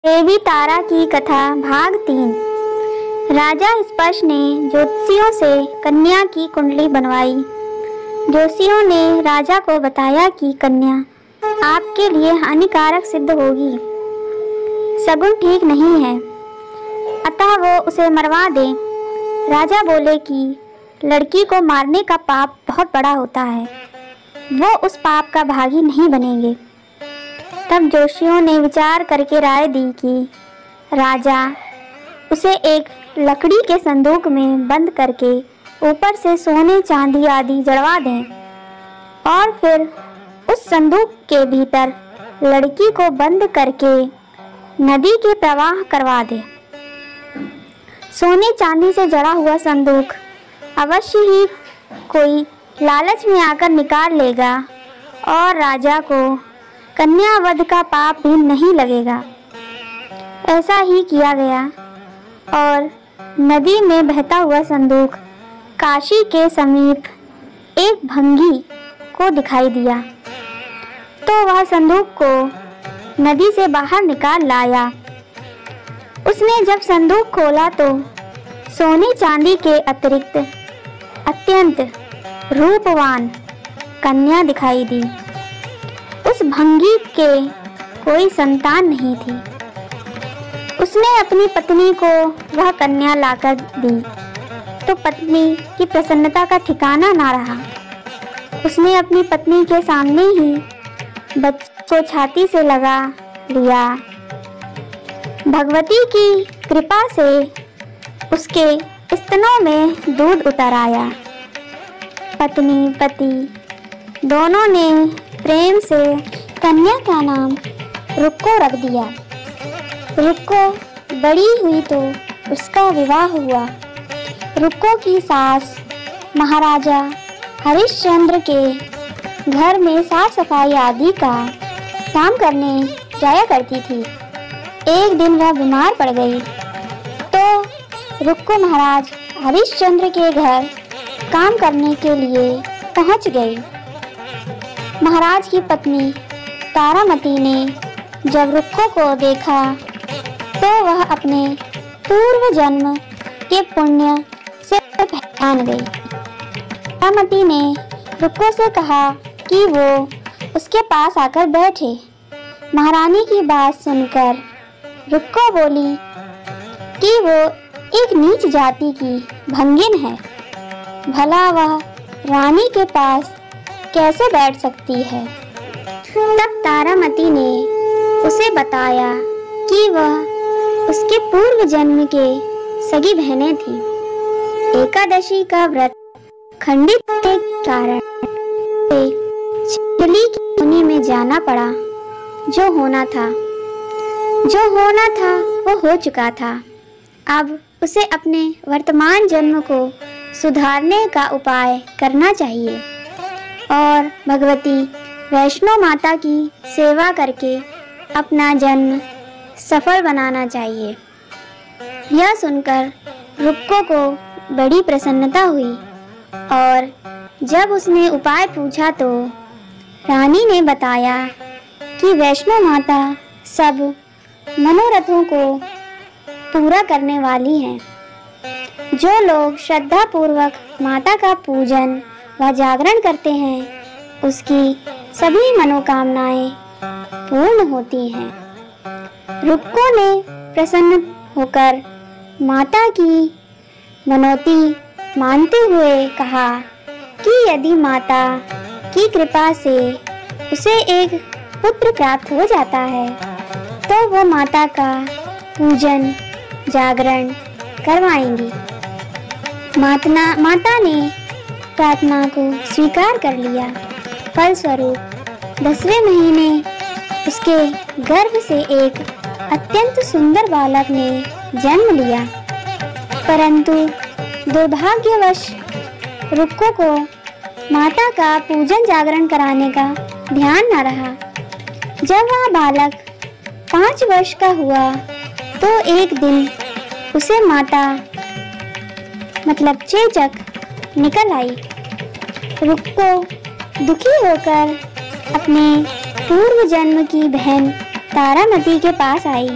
देवी तारा की कथा भाग 3। राजा स्पर्श ने ज्योतिषियों से कन्या की कुंडली बनवाई। ज्योतिषियों ने राजा को बताया कि कन्या आपके लिए हानिकारक सिद्ध होगी, शगुन ठीक नहीं है, अतः वो उसे मरवा दे। राजा बोले कि लड़की को मारने का पाप बहुत बड़ा होता है, वो उस पाप का भागी नहीं बनेंगे। तब ज्योतिषियों ने विचार करके राय दी कि राजा उसे एक लकड़ी के संदूक में बंद करके ऊपर से सोने चांदी आदि जड़वा दें और फिर उस संदूक के भीतर लड़की को बंद करके नदी के प्रवाह करवा दे। सोने चांदी से जड़ा हुआ संदूक अवश्य ही कोई लालच में आकर निकाल लेगा और राजा को कन्या वध का पाप भी नहीं लगेगा। ऐसा ही किया गया और नदी में बहता हुआ संदूक काशी के समीप एक भंगी को दिखाई दिया, तो वह संदूक को नदी से बाहर निकाल लाया। उसने जब संदूक खोला तो सोने चांदी के अतिरिक्त अत्यंत रूपवान कन्या दिखाई दी। उस भंगी के कोई संतान नहीं थी। उसने अपनी पत्नी को वह कन्या लाकर दी तो पत्नी की प्रसन्नता का ठिकाना ना रहा। उसने अपनी पत्नी के सामने ही बच्चे को छाती से लगा लिया। भगवती की कृपा से उसके स्तनों में दूध उतर आया। पत्नी पति दोनों ने प्रेम से कन्या का नाम रुक्को रख दिया। रुक्को बड़ी हुई तो उसका विवाह हुआ। रुक्को की सास महाराजा हरिश्चंद्र के घर में साफ सफाई आदि का काम करने जाया करती थी। एक दिन वह बीमार पड़ गई तो रुक्को महाराज हरिश्चंद्र के घर काम करने के लिए पहुंच गई। महाराज की पत्नी तारामती ने जब रुक्को को देखा तो वह अपने पूर्व जन्म के पुण्य से पहचान गई। तारामती ने रुक्को से कहा कि वो उसके पास आकर बैठे। महारानी की बात सुनकर रुक्को बोली कि वो एक नीच जाति की भंगिन है, भला वह रानी के पास कैसे बैठ सकती है। तब तारामती ने उसे बताया कि वह उसके पूर्व जन्म के सगी बहनें थी। एकादशी का व्रत खंडित होने के कारण छिछली की योनि में जाना पड़ा। जो होना था वो हो चुका था। अब उसे अपने वर्तमान जन्म को सुधारने का उपाय करना चाहिए और भगवती वैष्णो माता की सेवा करके अपना जन्म सफल बनाना चाहिए। यह सुनकर रुक्को को बड़ी प्रसन्नता हुई और जब उसने उपाय पूछा तो रानी ने बताया कि वैष्णो माता सब मनोरथों को पूरा करने वाली हैं। जो लोग श्रद्धा पूर्वक माता का पूजन व जागरण करते हैं उसकी सभी मनोकामनाएं पूर्ण होती हैं। रुक्को ने प्रसन्न होकर माता की मनोती मानते हुए कहा कि यदि माता की कृपा से उसे एक पुत्र प्राप्त हो जाता है तो वह माता का पूजन जागरण करवाएंगी। माता ने प्रार्थना को स्वीकार कर लिया। फलस्वरूप 10वें महीने उसके गर्भ से एक अत्यंत सुंदर बालक ने जन्म लिया, परंतु दुर्भाग्यवश रुक्को को माता का पूजन जागरण कराने का ध्यान न रहा। जब वह बालक 5 वर्ष का हुआ तो एक दिन उसे माता मतलब चेचक निकल आई। रुक्को दुखी होकर अपने पूर्व जन्म की बहन तारामती के पास आई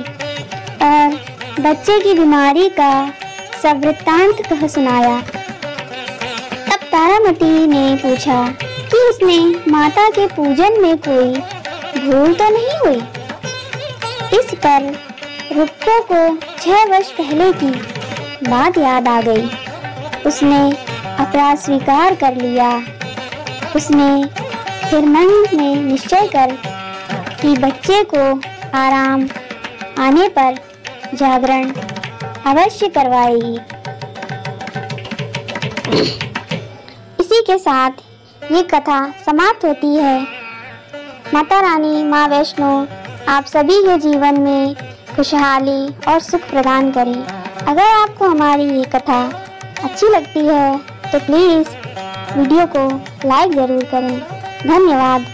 और बच्चे की बीमारी का सब वृत्तांत कह सुनाया। तब तारामती ने पूछा कि उसने माता के पूजन में कोई भूल तो नहीं हुई। इस पर रुक्को को 6 वर्ष पहले की बात याद आ गई। उसने अपराध स्वीकार कर लिया। उसने फिर मन में निश्चय कर कि बच्चे को आराम आने पर जागरण अवश्य करवाएगी। इसी के साथ ये कथा समाप्त होती है। माता रानी माँ वैष्णो आप सभी के जीवन में खुशहाली और सुख प्रदान करें। अगर आपको हमारी ये कथा अच्छी लगती है तो प्लीज़ वीडियो को लाइक ज़रूर करें। धन्यवाद।